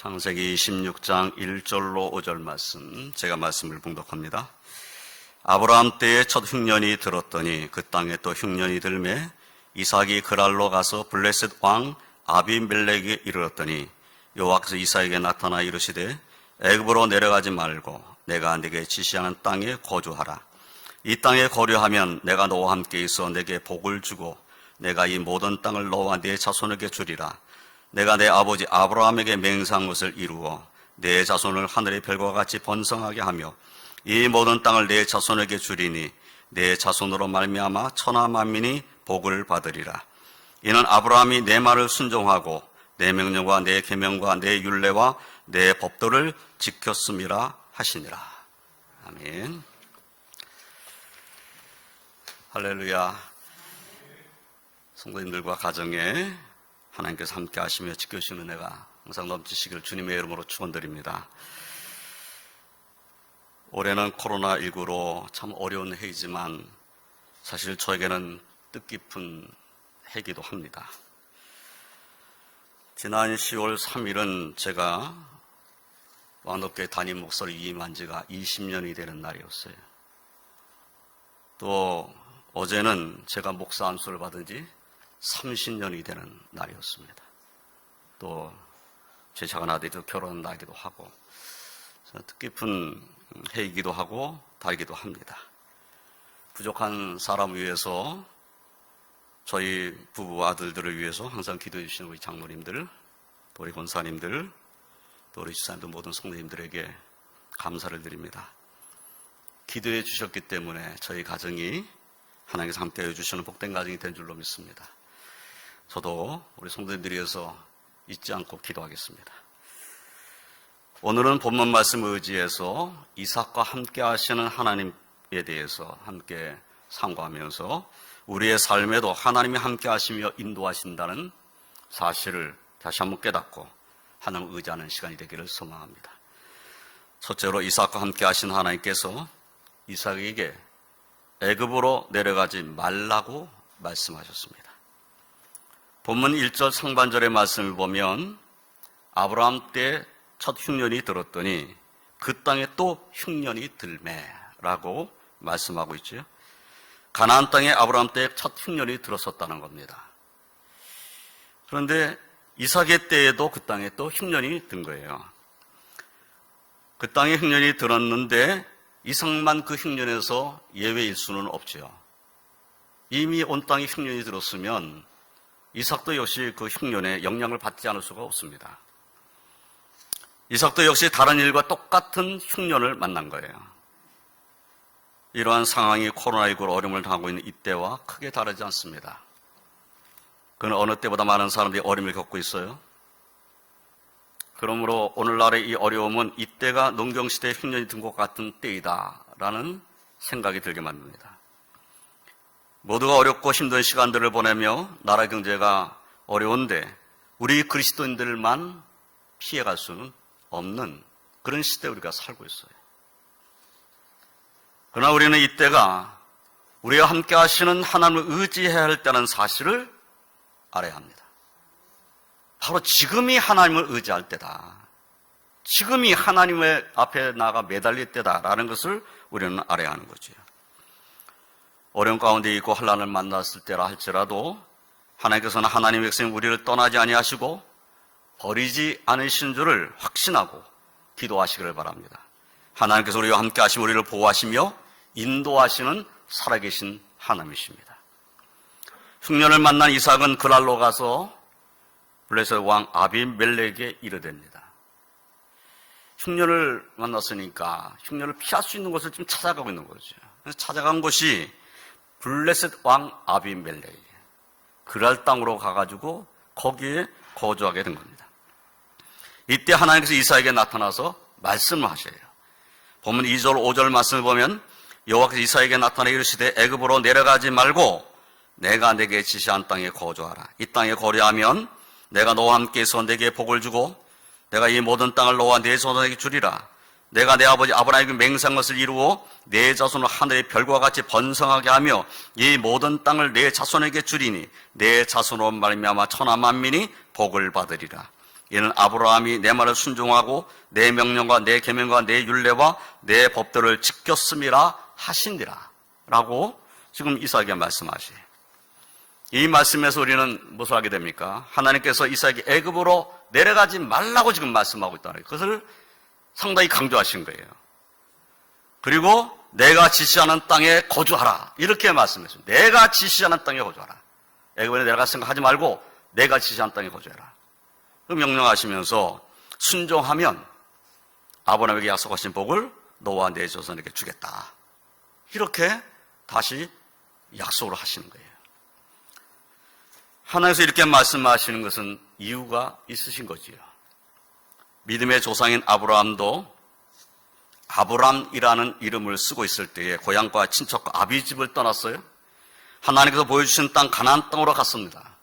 창세기 26장 1절로 5절 말씀, 제가 말씀을 봉독합니다. 아브라함 때에 첫 흉년이 들었더니 그 땅에 또 흉년이 들매 이삭이 그랄로 가서 블레셋 왕 아비멜렉에게 이르렀더니 여호와께서 이삭에게 나타나 이르시되 애굽으로 내려가지 말고 내가 네게 지시하는 땅에 거주하라. 이 땅에 거류하면 내가 너와 함께 있어 네게 복을 주고 내가 이 모든 땅을 너와 네 자손에게 주리라. 내가 내 아버지 아브라함에게 맹세한 것을 이루어 내 자손을 하늘의 별과 같이 번성하게 하며 이 모든 땅을 내 자손에게 주리니 내 자손으로 말미암아 천하 만민이 복을 받으리라. 이는 아브라함이 내 말을 순종하고 내 명령과 내 계명과 내 율례와 내 법도를 지켰음이라 하시니라. 아멘. 할렐루야. 성도님들과 가정에 하나님께서 함께 하시며 지켜주시는 은혜가 항상 넘치시길 주님의 이름으로 축원드립니다. 올해는 코로나19로 참 어려운 해이지만 사실 저에게는 뜻깊은 해이기도 합니다. 지난 10월 3일은 제가 왕덕교회 담임 목사로 위임한 지가 20년이 되는 날이었어요. 또 어제는 제가 목사 안수를 받은 지 30년이 되는 날이었습니다. 또 제 작은 아들도 결혼한 날이기도 하고 뜻깊은 해이기도 하고 달기도 합니다. 부족한 사람을 위해서 저희 부부 아들들을 위해서 항상 기도해 주시는 우리 장로님들, 또 우리 권사님들, 또 우리 집사님들 모든 성도님들에게 감사를 드립니다. 기도해 주셨기 때문에 저희 가정이 하나님께서 함께 해주시는 복된 가정이 된 줄로 믿습니다. 저도 우리 성도님들을 위해서 잊지 않고 기도하겠습니다. 오늘은 본문 말씀을 의지해서 이삭과 함께 하시는 하나님에 대해서 함께 상고하면서 우리의 삶에도 하나님이 함께 하시며 인도하신다는 사실을 다시 한번 깨닫고 하나님을 의지하는 시간이 되기를 소망합니다. 첫째로 이삭과 함께 하신 하나님께서 이삭에게 애굽으로 내려가지 말라고 말씀하셨습니다. 본문 1절 상반절의 말씀을 보면 아브라함 때 첫 흉년이 들었더니 그 땅에 또 흉년이 들매라고 말씀하고 있죠. 가나안 땅에 아브라함 때 첫 흉년이 들었었다는 겁니다. 그런데 이삭의 때에도 그 땅에 또 흉년이 든 거예요. 그 땅에 흉년이 들었는데 이삭만 그 흉년에서 예외일 수는 없죠. 이미 온 땅에 흉년이 들었으면 이삭도 역시 그 흉년에 영향을 받지 않을 수가 없습니다. 이삭도 역시 다른 일과 똑같은 흉년을 만난 거예요. 이러한 상황이 코로나19로 어려움을 당하고 있는 이때와 크게 다르지 않습니다. 그는 어느 때보다 많은 사람들이 어려움을 겪고 있어요. 그러므로 오늘날의 이 어려움은 이때가 농경시대의 흉년이 든 것 같은 때이다라는 생각이 들게 만듭니다. 모두가 어렵고 힘든 시간들을 보내며 나라 경제가 어려운데 우리 그리스도인들만 피해갈 수는 없는 그런 시대에 우리가 살고 있어요. 그러나 우리는 이때가 우리와 함께 하시는 하나님을 의지해야 할 때라는 사실을 알아야 합니다. 바로 지금이 하나님을 의지할 때다. 지금이 하나님의 앞에 나가 매달릴 때다라는 것을 우리는 알아야 하는 거죠. 어려운 가운데 있고 환난을 만났을 때라 할지라도 하나님께서는 하나님의 백성 우리를 떠나지 아니하시고 버리지 않으신 줄을 확신하고 기도하시기를 바랍니다. 하나님께서 우리와 함께 하시며 우리를 보호하시며 인도하시는 살아계신 하나님이십니다. 흉년을 만난 이삭은 그랄로 가서 블레셋 왕 아비멜렉에게 이르됩니다. 흉년을 만났으니까 흉년을 피할 수 있는 곳을 좀 찾아가고 있는 거죠. 그래서 찾아간 곳이 블레셋 왕 아비멜렉, 그랄 땅으로 가가지고 거기에 거주하게 된 겁니다. 이때 하나님께서 이삭에게 나타나서 말씀을 하셔요. 본문 2절 5절 말씀을 보면 여호와께서 이삭에게 나타나 이르시되 애굽으로 내려가지 말고 내가 네게 지시한 땅에 거주하라. 이 땅에 거류하면 내가 너와 함께 있어 네게 복을 주고 내가 이 모든 땅을 너와 네 자손에게 주리라. 내가 내 아버지 아브라함에게 맹세한 것을 이루어 내 자손을 하늘의 별과 같이 번성하게 하며 이 모든 땅을 내 자손에게 주리니 내 자손으로 말미암아 천하 만민이 복을 받으리라. 이는 아브라함이 내 말을 순종하고 내 명령과 내 계명과 내 율례와 내 법도를 지켰음이라 하신디라 라고 지금 이삭에게 말씀하시요. 이 말씀에서 우리는 무엇을 하게 됩니까? 하나님께서 이삭에게 애굽으로 내려가지 말라고 지금 말씀하고 있다는 거예요. 그것을 상당히 강조하신 거예요. 그리고 내가 지시하는 땅에 거주하라 이렇게 말씀했습니다. 내가 지시하는 땅에 거주하라. 애굽에 내려갈 생각하지 말고 내가 지시하는 땅에 거주해라. 그 명령하시면서 순종하면 아브라함에게 약속하신 복을 너와 내 조선에게 주겠다. 이렇게 다시 약속을 하시는 거예요. 하나님께서 이렇게 말씀하시는 것은 이유가 있으신 거지요. 믿음의 조상인 아브라함도 아브람이라는 이름을 쓰고 있을 때에 고향과 친척과 아비집을 떠났어요. 하나님께서 보여주신 땅 가나안 땅으로 갔습니다.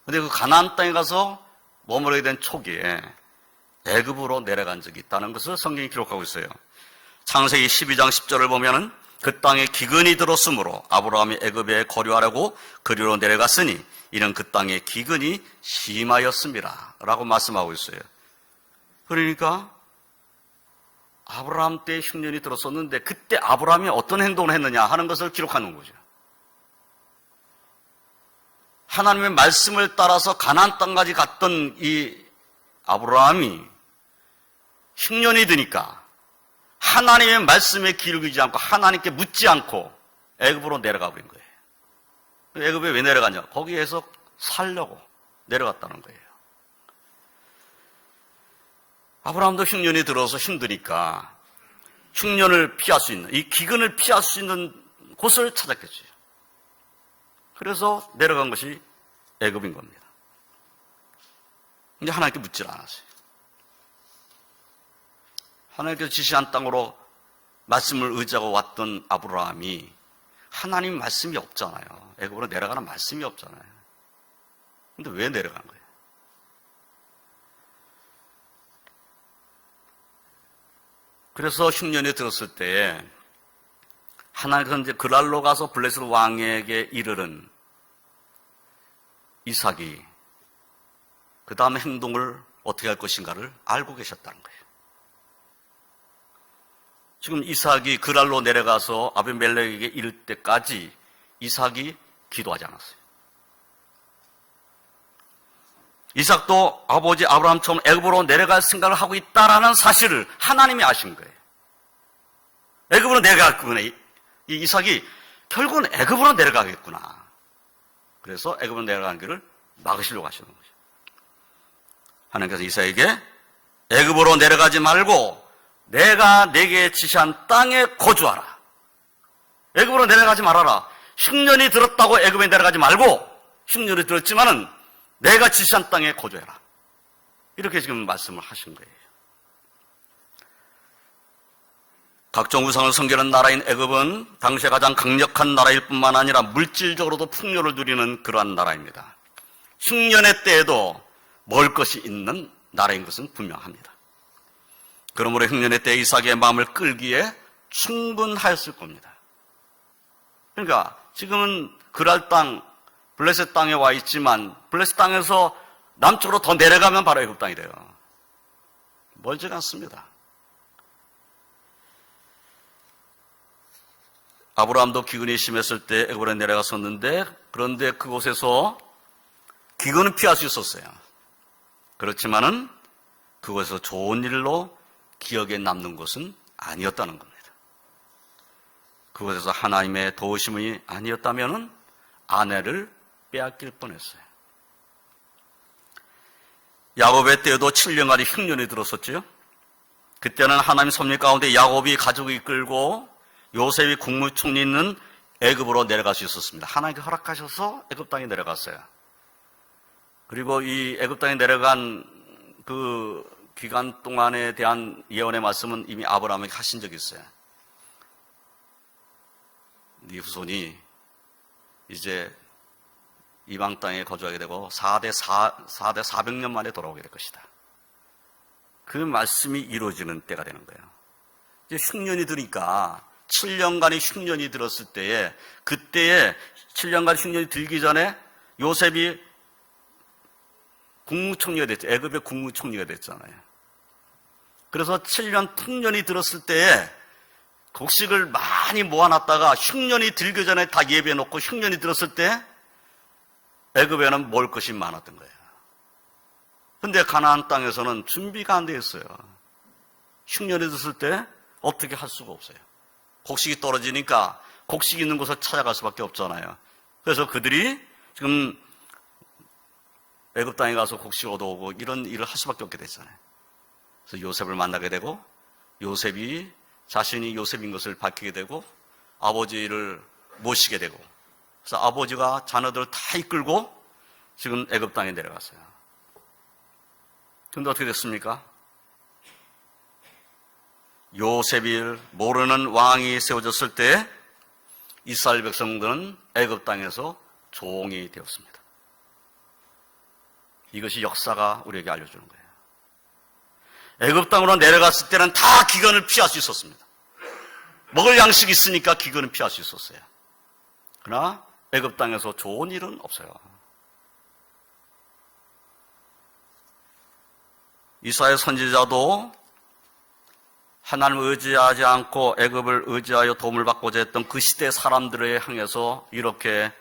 그런데 그 가나안 땅에 가서 머무르게 된 초기에 애굽으로 내려간 적이 있다는 것을 성경이 기록하고 있어요. 창세기 12장 10절을 보면은 그 땅에 기근이 들었으므로 아브라함이 애굽에 거류하려고 그리로 내려갔으니 이는 그 땅에 기근이 심하였습니다 라고 말씀하고 있어요. 그러니까 아브라함 때 흉년이 들었었는데 그때 아브라함이 어떤 행동을 했느냐 하는 것을 기록하는 거죠. 하나님의 말씀을 따라서 가나안 땅까지 갔던 이 아브라함이 흉년이 드니까 하나님의 말씀에 기울이지 않고 하나님께 묻지 않고 애굽으로 내려가 버린 거예요. 애굽에 왜 내려가냐? 거기에서 살려고 내려갔다는 거예요. 아브라함도 흉년이 들어서 힘드니까 흉년을 피할 수 있는, 이 기근을 피할 수 있는 곳을 찾았겠죠. 그래서 내려간 것이 애굽인 겁니다. 근데 하나님께 묻질 않았어요. 하나님께서 지시한 땅으로 말씀을 의지하고 왔던 아브라함이 하나님 말씀이 없잖아요. 애굽으로 내려가는 말씀이 없잖아요. 근데 왜 내려간 거예요? 그래서 흉년이 들었을 때에 하나님께서 이제 그랄로 가서 블레셋 왕에게 이르는 이삭이 그 다음 행동을 어떻게 할 것인가를 알고 계셨다는 거예요. 지금 이삭이 그랄로 내려가서 아비멜렉에게 이를 때까지 이삭이 기도하지 않았어요. 이삭도 아버지 아브라함처럼 애굽으로 내려갈 생각을 하고 있다라는 사실을 하나님이 아신 거예요. 애굽으로 내려가겠구나. 이 이삭이 결국은 애굽으로 내려가겠구나. 그래서 애굽으로 내려가는 길을 막으시려고 하시는 거죠. 하나님께서 이삭에게 애굽으로 내려가지 말고 내가 내게 지시한 땅에 거주하라. 애굽으로 내려가지 말아라. 흉년이 들었다고 애굽에 내려가지 말고 흉년이 들었지만은 내가 지시한 땅에 거주해라. 이렇게 지금 말씀을 하신 거예요. 각종 우상을 섬기는 나라인 애굽은 당시에 가장 강력한 나라일 뿐만 아니라 물질적으로도 풍요를 누리는 그러한 나라입니다. 흉년의 때에도 먹을 것이 있는 나라인 것은 분명합니다. 그러므로 흉년의 때 이삭의 마음을 끌기에 충분하였을 겁니다. 그러니까 지금은 그랄 땅, 블레셋 땅에 와 있지만 블레셋 땅에서 남쪽으로 더 내려가면 바로 애굽 땅이 돼요. 멀지가 않습니다. 아브라함도 기근이 심했을 때 애굽으로 내려갔었는데 그런데 그곳에서 기근은 피할 수 있었어요. 그렇지만은 그곳에서 좋은 일로 기억에 남는 것은 아니었다는 겁니다. 그곳에서 하나님의 도우심이 아니었다면은 아내를 빼앗길 뻔했어요. 야곱의 때에도 7년간의 흉년이 들었었죠. 그때는 하나님 섭리 가운데 야곱이 가족을 이끌고 요셉이 국무총리 있는 애굽으로 내려갈 수 있었습니다. 하나님께 허락하셔서 애굽 땅에 내려갔어요. 그리고 이 애굽 땅에 내려간 그 기간 동안에 대한 예언의 말씀은 이미 아브라함에게 하신 적이 있어요. 네 후손이 이제 이방 땅에 거주하게 되고 4대 400년 만에 돌아오게 될 것이다. 그 말씀이 이루어지는 때가 되는 거예요. 이제 흉년이 드니까 7년간의 흉년이 들었을 때에 그때에 7년간 흉년이 들기 전에 요셉이 국무총리가 됐죠. 애굽의 국무총리가 됐잖아요. 그래서 7년 통년이 들었을 때에 곡식을 많이 모아놨다가 흉년이 들기 전에 다 예비해놓고 흉년이 들었을 때 애굽에는 먹을 것이 많았던 거예요. 근데 가나안 땅에서는 준비가 안 돼 있어요. 흉년이 들었을 때 어떻게 할 수가 없어요. 곡식이 떨어지니까 곡식이 있는 곳을 찾아갈 수밖에 없잖아요. 그래서 그들이 지금 애굽 땅에 가서 곡식을 얻어오고 이런 일을 할 수밖에 없게 됐잖아요. 그래서 요셉을 만나게 되고 요셉이 자신이 요셉인 것을 밝히게 되고 아버지를 모시게 되고 그래서 아버지가 자녀들을 다 이끌고 지금 애굽 땅에 내려갔어요. 그런데 어떻게 됐습니까? 요셉을 모르는 왕이 세워졌을 때 이스라엘 백성들은 애굽 땅에서 종이 되었습니다. 이것이 역사가 우리에게 알려주는 거예요. 애굽 땅으로 내려갔을 때는 다 기근을 피할 수 있었습니다. 먹을 양식이 있으니까 기근을 피할 수 있었어요. 그러나 애굽 땅에서 좋은 일은 없어요. 이사야 선지자도 하나님을 의지하지 않고 애굽을 의지하여 도움을 받고자 했던 그 시대 사람들을 향해서 이렇게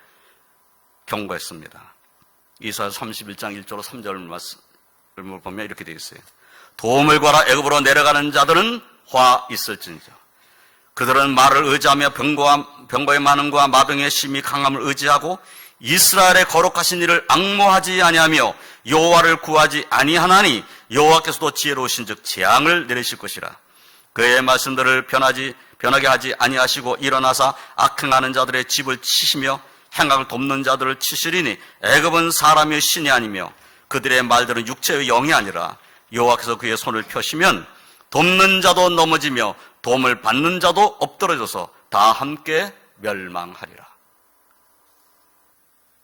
경고했습니다. 이사야 31장 1절로 3절 말씀을 보면 이렇게 되어 있어요. 도움을 구하라. 애굽으로 내려가는 자들은 화 있을지니라. 그들은 말을 의지하며 병거의 많음과 마병의 심히 강함을 의지하고 이스라엘의 거룩하신 이를 앙모하지 아니하며 여호와를 구하지 아니하나니 여호와께서도 지혜로우신즉 재앙을 내리실 것이라. 그의 말씀들을 변하게 하지 아니하시고 일어나사 악행하는 자들의 집을 치시며 행악을 돕는 자들을 치시리니 애굽은 사람의 신이 아니며 그들의 말들은 육체의 영이 아니라 여호와께서 그의 손을 펴시면 돕는 자도 넘어지며 도움을 받는 자도 엎드러져서 다 함께 멸망하리라.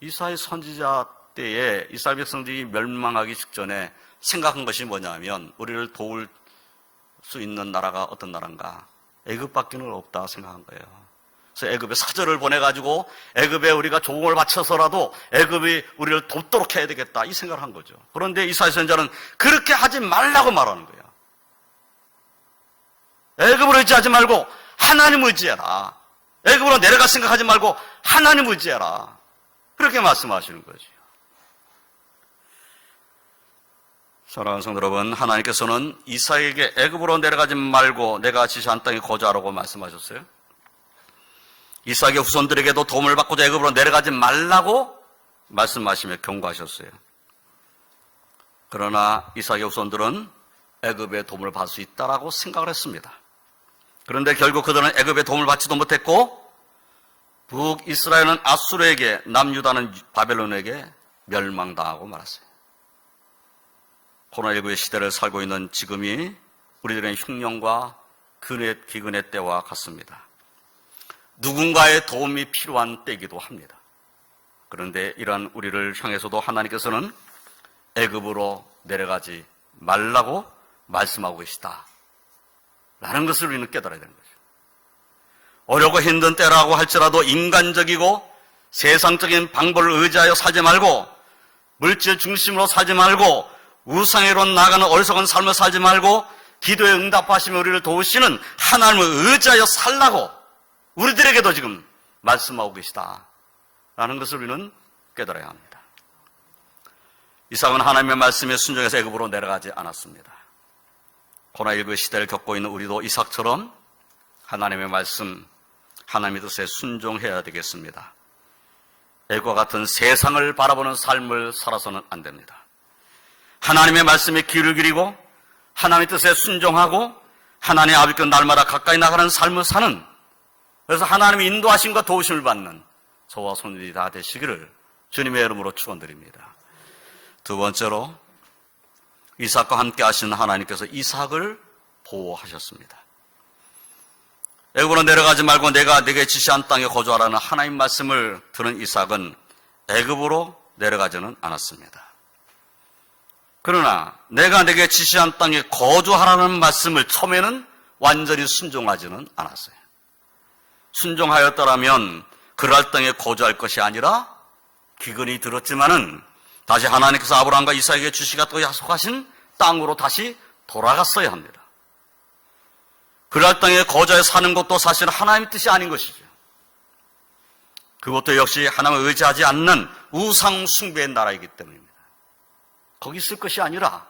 이사야 선지자 때에 이스라엘 백성들이 멸망하기 직전에 생각한 것이 뭐냐면 우리를 도울 수 있는 나라가 어떤 나라인가? 애굽밖에 없다 생각한 거예요. 그래서 애굽에 사절을 보내가지고 애굽에 우리가 조공을 바쳐서라도 애굽이 우리를 돕도록 해야 되겠다 이 생각을 한 거죠. 그런데 이사야 선지자는 그렇게 하지 말라고 말하는 거예요. 애굽을 의지하지 말고 하나님을 의지해라. 애굽으로 내려갈 생각하지 말고 하나님을 의지해라. 그렇게 말씀하시는 거죠. 사랑하는 성도 여러분, 하나님께서는 이삭에게 애굽으로 내려가지 말고 내가 지시한 땅에 거주하라고 말씀하셨어요. 이삭의 후손들에게도 도움을 받고자 애굽으로 내려가지 말라고 말씀하시며 경고하셨어요. 그러나 이삭의 후손들은 애굽의 도움을 받을 수 있다라고 생각을 했습니다. 그런데 결국 그들은 애굽의 도움을 받지도 못했고 북이스라엘은 아수르에게, 남유다는 바벨론에게 멸망당하고 말았어요. 코로나19의 시대를 살고 있는 지금이 우리들의 흉년과 기근의 때와 같습니다. 누군가의 도움이 필요한 때이기도 합니다. 그런데 이러한 우리를 향해서도 하나님께서는 애굽으로 내려가지 말라고 말씀하고 계시다 라는 것을 우리는 깨달아야 되는 거죠. 어렵고 힘든 때라고 할지라도 인간적이고 세상적인 방법을 의지하여 살지 말고 물질 중심으로 살지 말고 우상으로 나가는 어리석은 삶을 살지 말고 기도에 응답하시며 우리를 도우시는 하나님을 의지하여 살라고 우리들에게도 지금 말씀하고 계시다 라는 것을 우리는 깨달아야 합니다. 이삭은 하나님의 말씀에 순종해서 애굽으로 내려가지 않았습니다. 코로나19 시대를 겪고 있는 우리도 이삭처럼 하나님의 말씀, 하나님의 뜻에 순종해야 되겠습니다. 애굽과 같은 세상을 바라보는 삶을 살아서는 안 됩니다. 하나님의 말씀에 귀를 기리고 하나님의 뜻에 순종하고 하나님의 아버지께 날마다 가까이 나가는 삶을 사는, 그래서 하나님의 인도하심과 도우심을 받는 저와 손들이 다 되시기를 주님의 이름으로 축원드립니다. 두 번째로 이삭과 함께 하신 하나님께서 이삭을 보호하셨습니다. 애굽으로 내려가지 말고 내가 네게 지시한 땅에 거주하라는 하나님 말씀을 들은 이삭은 애굽으로 내려가지는 않았습니다. 그러나 내가 네게 지시한 땅에 거주하라는 말씀을 처음에는 완전히 순종하지는 않았어요. 순종하였더라면 그랄 땅에 거주할 것이 아니라 기근이 들었지만은 다시 하나님께서 아브라함과 이삭에게 주시겠다고 약속하신 땅으로 다시 돌아갔어야 합니다. 그랄 땅에 거주하여 사는 것도 사실 하나님의 뜻이 아닌 것이죠. 그것도 역시 하나님을 의지하지 않는 우상 숭배의 나라이기 때문입니다. 거기 있을 것이 아니라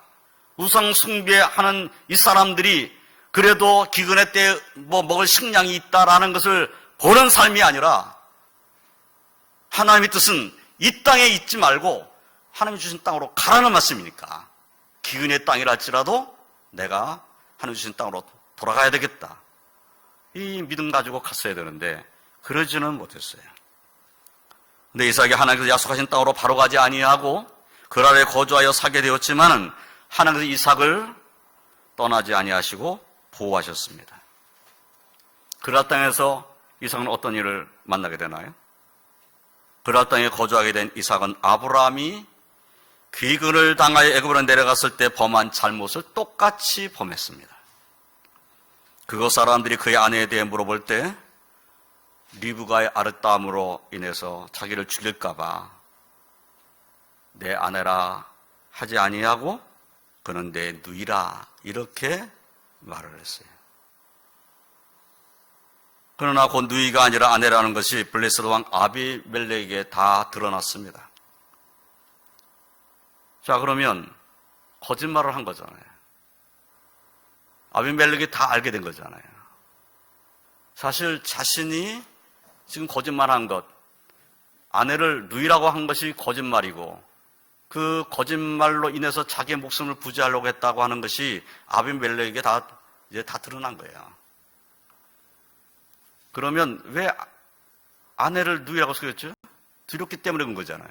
우상 숭배하는 이 사람들이 그래도 기근의 때에 먹을 식량이 있다라는 것을 보는 삶이 아니라 하나님의 뜻은 이 땅에 있지 말고 하나님이 주신 땅으로 가라는 말씀이니까 기근의 땅이라 할지라도 내가 하나님이 주신 땅으로 돌아가야 되겠다. 이 믿음 가지고 갔어야 되는데 그러지는 못했어요. 근데 이삭이 하나님께서 약속하신 땅으로 바로 가지 아니하고 그랄에 거주하여 살게 되었지만은 하나님께서 이삭을 떠나지 아니하시고 보호하셨습니다. 그랄 땅에서 이삭은 어떤 일을 만나게 되나요? 그랄 땅에 거주하게 된 이삭은 아브라함이 귀근을 당하여 애굽으로 내려갔을 때 범한 잘못을 똑같이 범했습니다. 그곳 사람들이 그의 아내에 대해 물어볼 때 리브가의 아랫담으로 인해서 자기를 죽일까 봐 내 아내라 하지 아니하고 그는 내 누이라 이렇게 말을 했어요. 그러나 그 누이가 아니라 아내라는 것이 블레셋 왕 아비멜렉에게 다 드러났습니다. 자, 그러면 거짓말을 한 거잖아요. 아비멜렉이 다 알게 된 거잖아요. 사실 자신이 지금 거짓말한 것, 아내를 누이라고 한 것이 거짓말이고 그 거짓말로 인해서 자기의 목숨을 부지하려고 했다고 하는 것이 아비멜렉에게 이제 다 드러난 거예요. 그러면 왜 아내를 누이라고 속였죠? 두렵기 때문에 그런 거잖아요.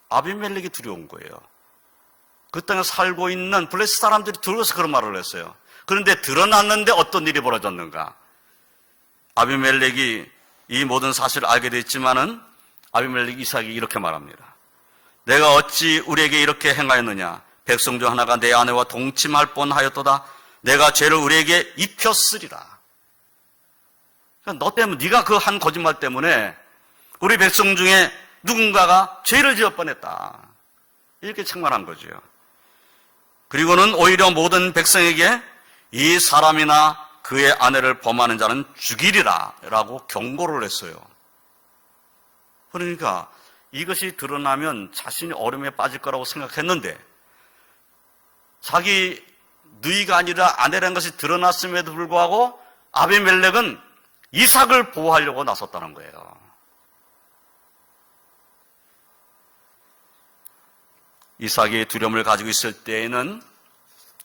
아비멜렉이 두려운 거예요. 그 땅에 살고 있는 블레셋 사람들이 두려워서 그런 말을 했어요. 그런데 드러났는데 어떤 일이 벌어졌는가? 아비멜렉이 이 모든 사실을 알게 됐지만은 아비멜렉 이삭이 이렇게 말합니다. 내가 어찌 우리에게 이렇게 행하였느냐? 백성 중 하나가 내 아내와 동침할 뻔하였도다. 내가 죄를 우리에게 입혔으리라. 그러니까 너 때문에 네가 그 한 거짓말 때문에 우리 백성 중에 누군가가 죄를 지을 뻔했다. 이렇게 책망한 거죠. 그리고는 오히려 모든 백성에게 이 사람이나 그의 아내를 범하는 자는 죽이리라 라고 경고를 했어요. 그러니까 이것이 드러나면 자신이 어려움에 빠질 거라고 생각했는데 자기 누이가 아니라 아내라는 것이 드러났음에도 불구하고 아비멜렉은 이삭을 보호하려고 나섰다는 거예요. 이삭이 두려움을 가지고 있을 때에는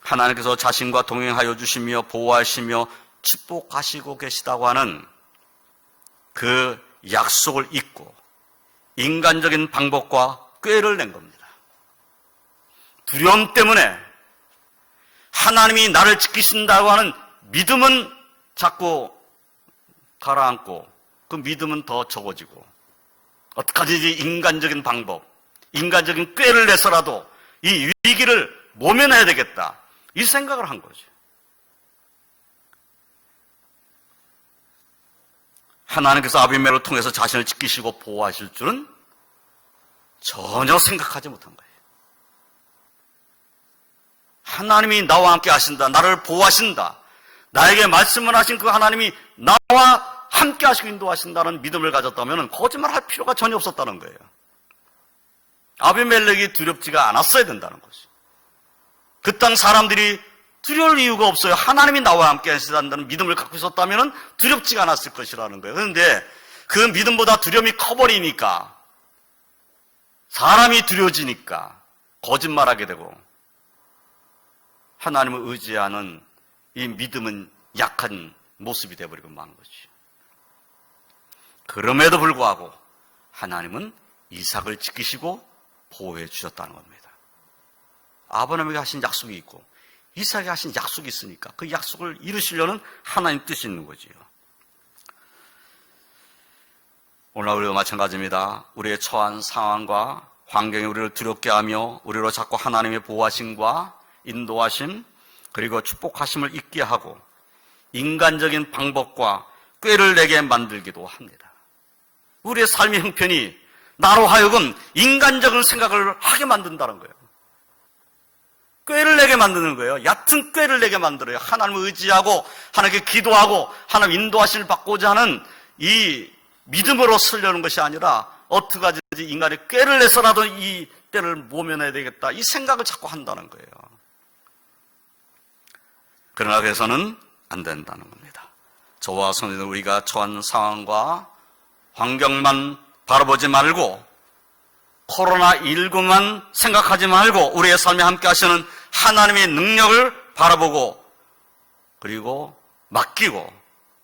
하나님께서 자신과 동행하여 주시며 보호하시며 축복하시고 계시다고 하는 그 약속을 잊고 인간적인 방법과 꾀를 낸 겁니다. 두려움 때문에 하나님이 나를 지키신다고 하는 믿음은 자꾸 가라앉고 그 믿음은 더 적어지고 어떡하지 인간적인 방법, 인간적인 꾀를 내서라도 이 위기를 모면해야 되겠다. 이 생각을 한 거죠. 하나님께서 아비멜렉을 통해서 자신을 지키시고 보호하실 줄은 전혀 생각하지 못한 거예요. 하나님이 나와 함께 하신다. 나를 보호하신다. 나에게 말씀을 하신 그 하나님이 나와 함께 하시고 인도하신다는 믿음을 가졌다면 거짓말할 필요가 전혀 없었다는 거예요. 아비멜렉이 두렵지가 않았어야 된다는 거죠. 그 땅 사람들이 두려울 이유가 없어요. 하나님이 나와 함께 하신다는 믿음을 갖고 있었다면 두렵지가 않았을 것이라는 거예요. 그런데 그 믿음보다 두려움이 커버리니까 사람이 두려워지니까 거짓말하게 되고 하나님을 의지하는 이 믿음은 약한 모습이 되어버리고 만 거죠. 그럼에도 불구하고 하나님은 이삭을 지키시고 보호해 주셨다는 겁니다. 아브라함에게 하신 약속이 있고 이삭에게 하신 약속이 있으니까 그 약속을 이루시려는 하나님 뜻이 있는 거지요. 오늘 우리도 마찬가지입니다. 우리의 처한 상황과 환경이 우리를 두렵게 하며 우리로 자꾸 하나님의 보호하심과 인도하심 그리고 축복하심을 잊게 하고 인간적인 방법과 꾀를 내게 만들기도 합니다. 우리의 삶의 형편이 나로 하여금 인간적인 생각을 하게 만든다는 거예요. 꾀를 내게 만드는 거예요. 얕은 꾀를 내게 만들어요. 하나님을 의지하고 하나님께 기도하고 하나님 인도하심을 받고자 하는 이 믿음으로 쓰려는 것이 아니라 어떻게 하든지 인간의 꾀를 내서라도 이 때를 모면해야 되겠다, 이 생각을 자꾸 한다는 거예요. 그러나 그래서는 안 된다는 겁니다. 저와 성도는 우리가 처한 상황과 환경만 바라보지 말고 코로나19만 생각하지 말고 우리의 삶에 함께 하시는 하나님의 능력을 바라보고 그리고 맡기고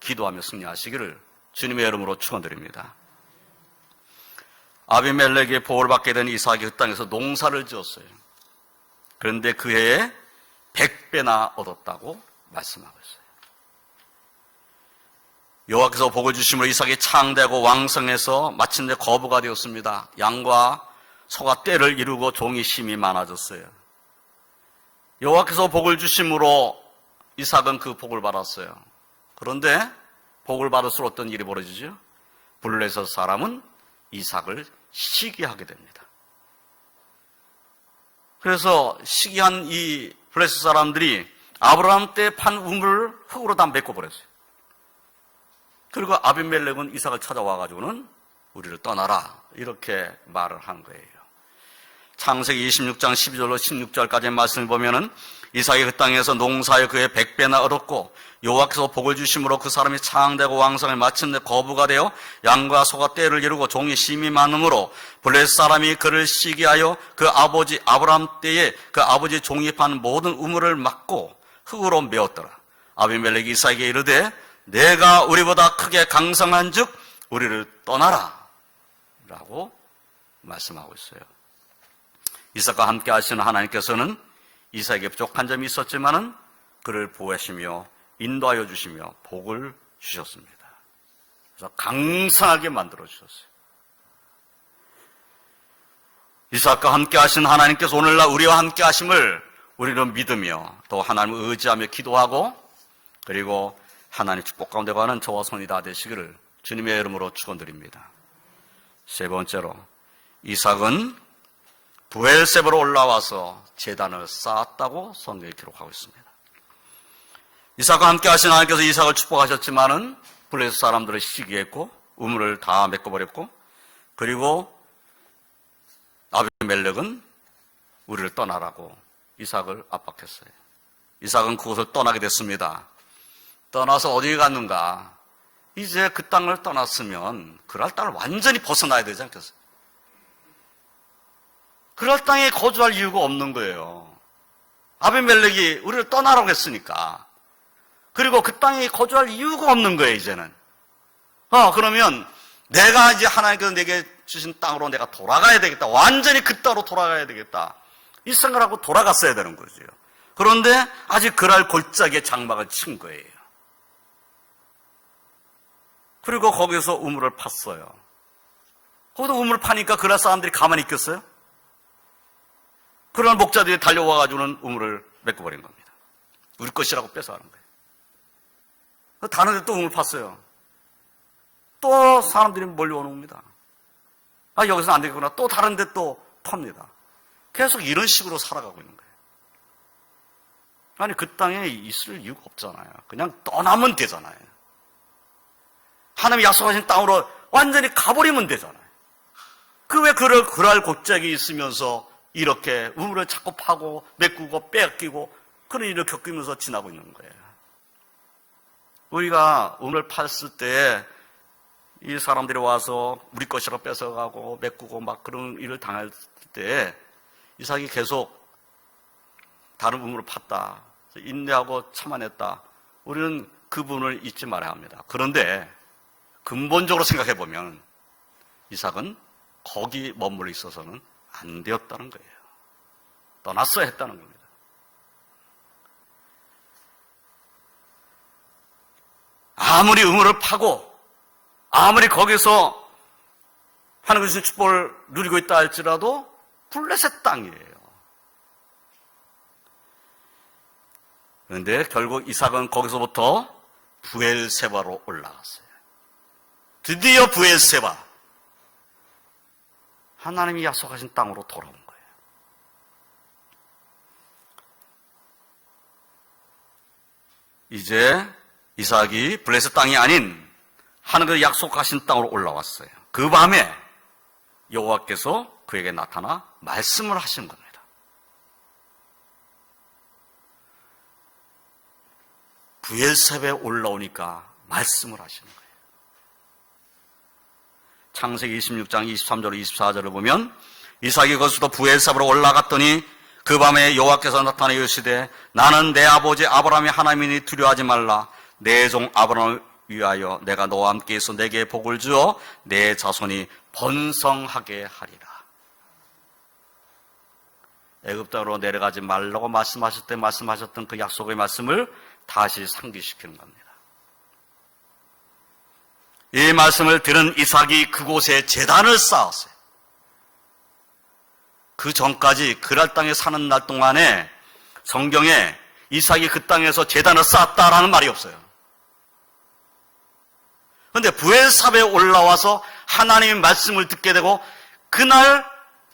기도하며 승리하시기를 주님의 이름으로 축원드립니다. 아비멜렉의 복을 받게 된 이삭이 그 땅에서 농사를 지었어요. 그런데 그 해에 100배나 얻었다고 말씀하고 있어요. 여호와께서 복을 주심으로 이삭이 창대하고 왕성해서 마침내 거부가 되었습니다. 양과 소가 떼를 이루고 종이 심이 많아졌어요. 여호와께서 복을 주심으로 이삭은 그 복을 받았어요. 그런데 복을 받을수록 어떤 일이 벌어지죠? 블레셋 사람은 이삭을 시기하게 됩니다. 그래서 시기한 이 블레셋 사람들이 아브라함 때 판 우물을 흙으로 다 메꿔버렸어요. 그리고 아비멜렉은 이삭을 찾아와가지고는 우리를 떠나라, 이렇게 말을 한 거예요. 창세기 26장 12절로 16절까지의 말씀을 보면은 이삭이 그 땅에서 농사에 그의 100배나 얻었고 여호와께서 복을 주심으로 그 사람이 창대하고 왕성을 마침내 거부가 되어 양과 소가 떼를 이루고 종이 심이 많음으로 블레셋 사람이 그를 시기하여 그 아버지 아브라함 때에 그 아버지 종이 판 모든 우물을 막고 흙으로 메었더라. 아비멜렉이 이삭에게 이르되 내가 우리보다 크게 강성한즉 우리를 떠나라 라고 말씀하고 있어요. 이삭과 함께 하시는 하나님께서는 이삭에게 부족한 점이 있었지만은 그를 보호하시며 인도하여 주시며 복을 주셨습니다. 그래서 강성하게 만들어 주셨어요. 이삭과 함께 하신 하나님께서 오늘날 우리와 함께 하심을 우리는 믿으며 또 하나님을 의지하며 기도하고 그리고 하나님의 축복 가운데 가는 저와 손이 다 되시기를 주님의 이름으로 축원드립니다. 세 번째로 이삭은 부엘세바로 올라와서 제단을 쌓았다고 성경에 기록하고 있습니다. 이삭과 함께 하신 하나님께서 이삭을 축복하셨지만은 블레셋 사람들을 시기했고 우물을 다 메꿔버렸고 그리고 아비멜렉은 우리를 떠나라고 이삭을 압박했어요. 이삭은 그곳을 떠나게 됐습니다. 떠나서 어디 갔는가? 이제 그 땅을 떠났으면 그랄 땅을 완전히 벗어나야 되지 않겠어요? 그럴 땅에 거주할 이유가 없는 거예요. 아비멜렉이 우리를 떠나라고 했으니까. 그리고 그 땅에 거주할 이유가 없는 거예요, 이제는. 그러면 내가 이제 하나님께서 내게 주신 땅으로 내가 돌아가야 되겠다. 완전히 그 땅으로 돌아가야 되겠다. 이 생각을 하고 돌아갔어야 되는 거죠. 그런데 아직 그랄 골짜기에 장막을 친 거예요. 그리고 거기서 우물을 팠어요. 거기서 우물을 파니까 그랄 사람들이 가만히 있겠어요? 그런 목자들이 달려와가지고는 우물을 메꿔버린 겁니다. 우리 것이라고 뺏어가는 거예요. 다른 데 또 우물 팠어요. 또 사람들이 몰려오는 겁니다. 여기서 안 되겠구나. 또 다른 데 또 팝니다. 계속 이런 식으로 살아가고 있는 거예요. 아니, 그 땅에 있을 이유가 없잖아요. 그냥 떠나면 되잖아요. 하나님이 약속하신 땅으로 완전히 가버리면 되잖아요. 왜 그럴 골짜기에 있으면서 이렇게 우물을 자꾸 파고 메꾸고 뺏기고 그런 일을 겪으면서 지나고 있는 거예요. 우리가 우물을 팠을 때 이 사람들이 와서 우리 것이라고 뺏어가고 메꾸고 막 그런 일을 당할 때 이삭이 계속 다른 우물을 팠다, 인내하고 참아냈다. 우리는 그 부분을 잊지 말아야 합니다. 그런데 근본적으로 생각해 보면 이삭은 거기 머물러 있어서는 안 되었다는 거예요. 떠났어야 했다는 겁니다. 아무리 우물을 파고 아무리 거기서 하나님의 주신 축복을 누리고 있다 할지라도 블레셋 땅이에요. 그런데 결국 이삭은 거기서부터 부엘세바로 올라갔어요. 드디어 부엘세바. 하나님이 약속하신 땅으로 돌아온 거예요. 이제 이삭이 블레셋 땅이 아닌 하나님께서 약속하신 땅으로 올라왔어요. 그 밤에 여호와께서 그에게 나타나 말씀을 하신 겁니다. 브엘세바에 올라오니까 말씀을 하시는 거예요. 창세기 26장 23절 24절을 보면 이삭이 거기서 브엘세바로 올라갔더니 그 밤에 여호와께서 나타나 이르시되 나는 내 아버지 아브라함의 하나님이니 두려워하지 말라. 내 종 아브라함을 위하여 내가 너와 함께 있어 내게 복을 주어 내 자손이 번성하게 하리라. 애굽 땅으로 내려가지 말라고 말씀하셨던 그 약속의 말씀을 다시 상기시키는 겁니다. 이 말씀을 들은 이삭이 그곳에 제단을 쌓았어요. 그 전까지 그랄 땅에 사는 날 동안에 성경에 이삭이 그 땅에서 제단을 쌓았다라는 말이 없어요. 그런데 브엘사베에 올라와서 하나님의 말씀을 듣게 되고 그날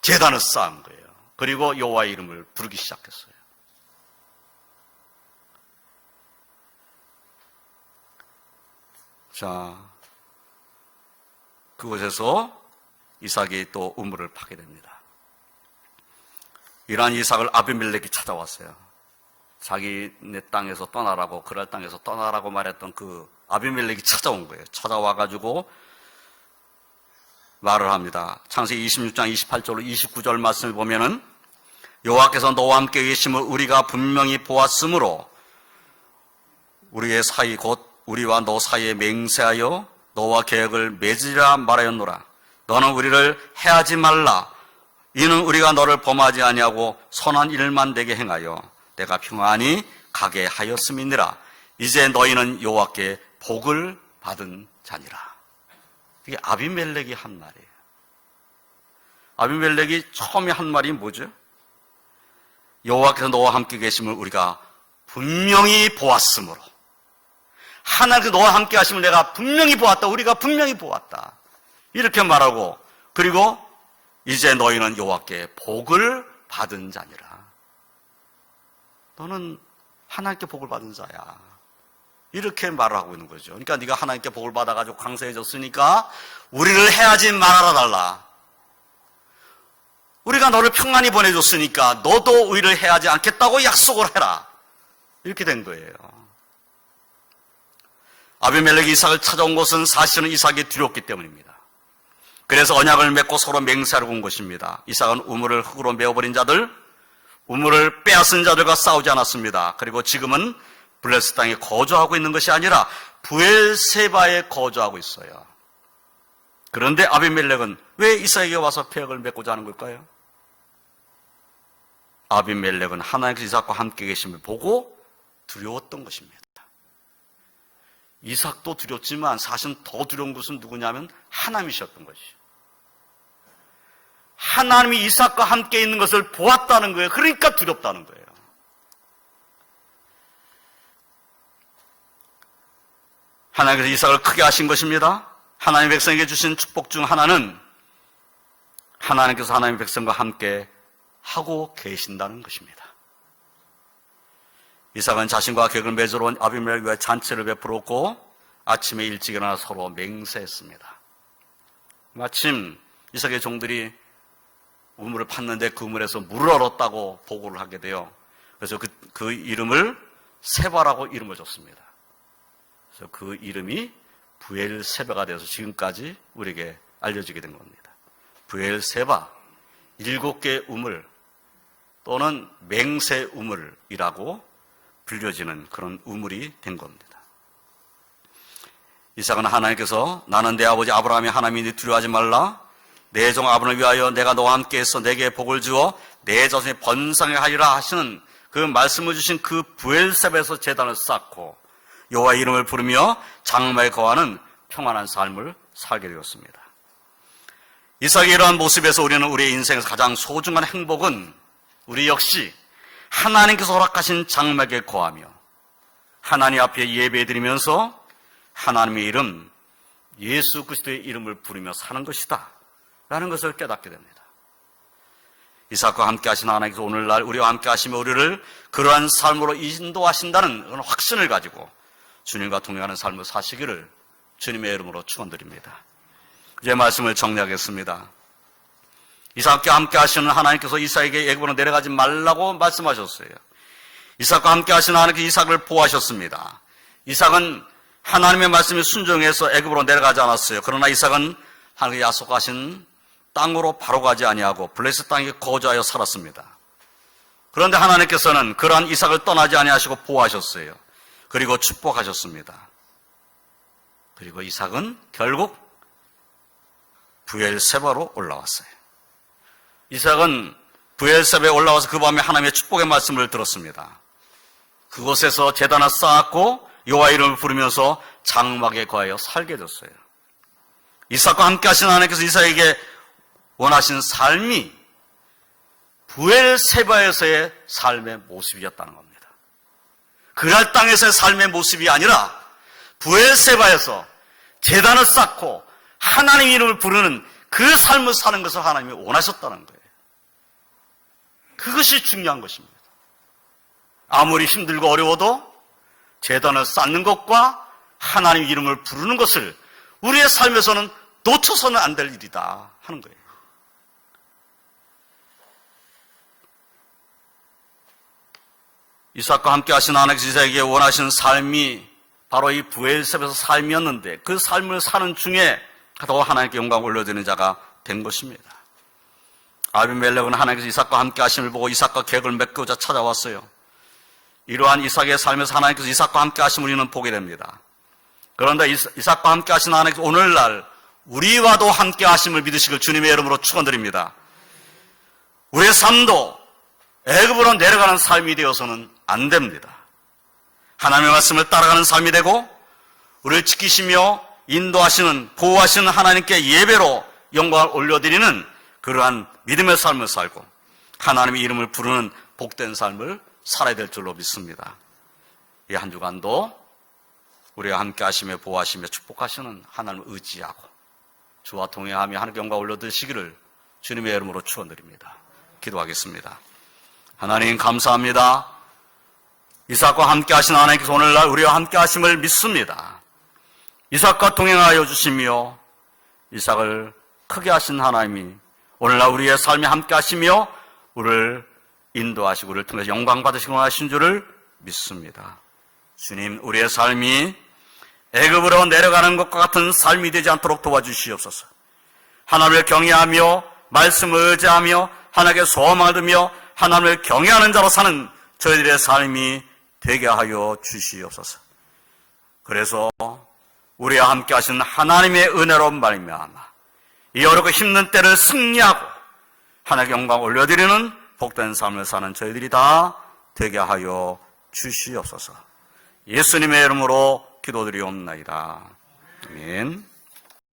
제단을 쌓은 거예요. 그리고 여호와의 이름을 부르기 시작했어요. 자, 그곳에서 이삭이 또 우물을 파게 됩니다. 이러한 이삭을 아비멜렉이 찾아왔어요. 자기네 땅에서 떠나라고, 그랄 땅에서 떠나라고 말했던 그 아비멜렉이 찾아온 거예요. 찾아와가지고 말을 합니다. 창세기 26장 28절로 29절 말씀을 보면은 여호와께서 너와 함께 계심을 우리가 분명히 보았으므로 우리의 사이 곧 우리와 너 사이에 맹세하여 너와 계획을 맺으리라 말하였노라. 너는 우리를 해하지 말라. 이는 우리가 너를 범하지 아니하고 선한 일만 되게 행하여 내가 평안히 가게 하였음이니라. 이제 너희는 여호와께 복을 받은 자니라. 이게 아비멜렉이 한 말이에요. 아비멜렉이 처음에 한 말이 뭐죠? 여호와께서 너와 함께 계심을 우리가 분명히 보았으므로, 하나님께서 너와 함께 하심을 내가 분명히 보았다. 우리가 분명히 보았다. 이렇게 말하고, 그리고 이제 너희는 여호와께 복을 받은 자니라. 너는 하나님께 복을 받은 자야. 이렇게 말을 하고 있는 거죠. 그러니까 네가 하나님께 복을 받아가지고 강성해졌으니까 우리를 해하지 말아라 달라. 우리가 너를 평안히 보내줬으니까 너도 우리를 해하지 않겠다고 약속을 해라. 이렇게 된 거예요. 아비멜렉이 이삭을 찾아온 것은 사실은 이삭이 두렵기 때문입니다. 그래서 언약을 맺고 서로 맹세하러 온 것입니다. 이삭은 우물을 흙으로 메어버린 자들, 우물을 빼앗은 자들과 싸우지 않았습니다. 그리고 지금은 블레셋 땅에 거주하고 있는 것이 아니라 브엘세바에 거주하고 있어요. 그런데 아비멜렉은 왜 이삭에게 와서 pe역을 맺고자 하는 걸까요? 아비멜렉은 하나님께서 이삭과 함께 계심을 보고 두려웠던 것입니다. 이삭도 두렵지만 사실은 더 두려운 것은 누구냐면 하나님이셨던 것이죠. 하나님이 이삭과 함께 있는 것을 보았다는 거예요. 그러니까 두렵다는 거예요. 하나님께서 이삭을 크게 하신 것입니다. 하나님의 백성에게 주신 축복 중 하나는 하나님께서 하나님의 백성과 함께 하고 계신다는 것입니다. 이삭은 자신과 계획을 맺으러 온 아비멜렉 위해 잔치를 베풀었고 아침에 일찍 일어나 서로 맹세했습니다. 마침 이삭의 종들이 우물을 팠는데 그 우물에서 물을 얻었다고 보고를 하게 돼요. 그래서 그 이름을 세바라고 이름을 줬습니다. 그래서 그 이름이 브엘세바가 되어서 지금까지 우리에게 알려지게 된 겁니다. 브엘세바, 7개의 우물 또는 맹세 우물이라고 불려지는 그런 우물이 된 겁니다. 이삭은 하나님께서 나는 내 아버지 아브라함의 하나님이니 두려워하지 말라. 내 종 아브라함을 위하여 내가 너와 함께해서 내게 복을 주어 내 자손이 번성하게 하리라 하시는 그 말씀을 주신 그 브엘세바에서 제단을 쌓고 여호와의 이름을 부르며 장막에 거하는 평안한 삶을 살게 되었습니다. 이삭의 이러한 모습에서 우리는 우리의 인생에서 가장 소중한 행복은 우리 역시 하나님께서 허락하신 장막에 거하며 하나님 앞에 예배드리면서 하나님의 이름, 예수 그리스도의 이름을 부르며 사는 것이다 라는 것을 깨닫게 됩니다. 이삭과 함께 하신 하나님께서 오늘날 우리와 함께 하시며 우리를 그러한 삶으로 인도하신다는 그런 확신을 가지고 주님과 동행하는 삶을 사시기를 주님의 이름으로 축원드립니다. 이제 말씀을 정리하겠습니다. 이삭과 함께 하시는 하나님께서 이삭에게 애굽으로 내려가지 말라고 말씀하셨어요. 이삭과 함께 하시는 하나님께서 이삭을 보호하셨습니다. 이삭은 하나님의 말씀에 순종해서 애굽으로 내려가지 않았어요. 그러나 이삭은 하나님께 약속하신 땅으로 바로 가지 아니하고 블레셋 땅에 거주하여 살았습니다. 그런데 하나님께서는 그러한 이삭을 떠나지 아니하시고 보호하셨어요. 그리고 축복하셨습니다. 그리고 이삭은 결국 브엘세바로 올라왔어요. 이삭은 브엘세바에 올라와서 그 밤에 하나님의 축복의 말씀을 들었습니다. 그곳에서 제단을 쌓았고 여호와 이름을 부르면서 장막에 거하여 살게 됐어요. 이삭과 함께 하신 하나님께서 이삭에게 원하신 삶이 브엘세바에서의 삶의 모습이었다는 겁니다. 그랄 땅에서의 삶의 모습이 아니라 브엘세바에서 제단을 쌓고 하나님 이름을 부르는 그 삶을 사는 것을 하나님이 원하셨다는 거예요. 그것이 중요한 것입니다. 아무리 힘들고 어려워도 제단을 쌓는 것과 하나님 이름을 부르는 것을 우리의 삶에서는 놓쳐서는 안 될 일이다 하는 거예요. 이삭과 함께 하신 하나님께서 이삭에게 원하신 삶이 바로 이 브엘세바에서 삶이었는데 그 삶을 사는 중에 더 하나님께 영광을 올려드리는 자가 된 것입니다. 아비멜렉은 하나님께서 이삭과 함께 하심을 보고 이삭과 계획을 맺고자 찾아왔어요. 이러한 이삭의 삶에서 하나님께서 이삭과 함께 하심을 우리는 보게 됩니다. 그런데 이삭과 함께 하신 하나님께서 오늘날 우리와도 함께 하심을 믿으시길 주님의 이름으로 축원드립니다. 우리의 삶도 애굽으로 내려가는 삶이 되어서는 안 됩니다. 하나님의 말씀을 따라가는 삶이 되고 우리를 지키시며 인도하시는 보호하시는 하나님께 예배로 영광을 올려드리는 그러한 믿음의 삶을 살고 하나님의 이름을 부르는 복된 삶을 살아야 될 줄로 믿습니다. 이 한 주간도 우리와 함께 하시며 보호하시며 축복하시는 하나님을 의지하고 주와 동행하며 하나님께 영광을 올려드리시기를 주님의 이름으로 축원드립니다. 기도하겠습니다. 하나님 감사합니다. 이삭과 함께 하신 하나님께서 오늘날 우리와 함께 하심을 믿습니다. 이삭과 동행하여 주시며 이삭을 크게 하신 하나님이 오늘날 우리의 삶에 함께 하시며 우리를 인도하시고 우리를 통해서 영광 받으시고 하신 줄을 믿습니다. 주님, 우리의 삶이 애굽으로 내려가는 것과 같은 삶이 되지 않도록 도와주시옵소서. 하나님을 경외하며 말씀을 의지하며 하나님께 소망을 두며 하나님을 경외하는 자로 사는 저희들의 삶이 되게 하여 주시옵소서. 그래서 우리와 함께 하신 하나님의 은혜로 말미암아 이 어렵고 힘든 때를 승리하고 하나님께 영광 올려드리는 복된 삶을 사는 저희들이 다 되게 하여 주시옵소서. 예수님의 이름으로 기도드리옵나이다. 아멘.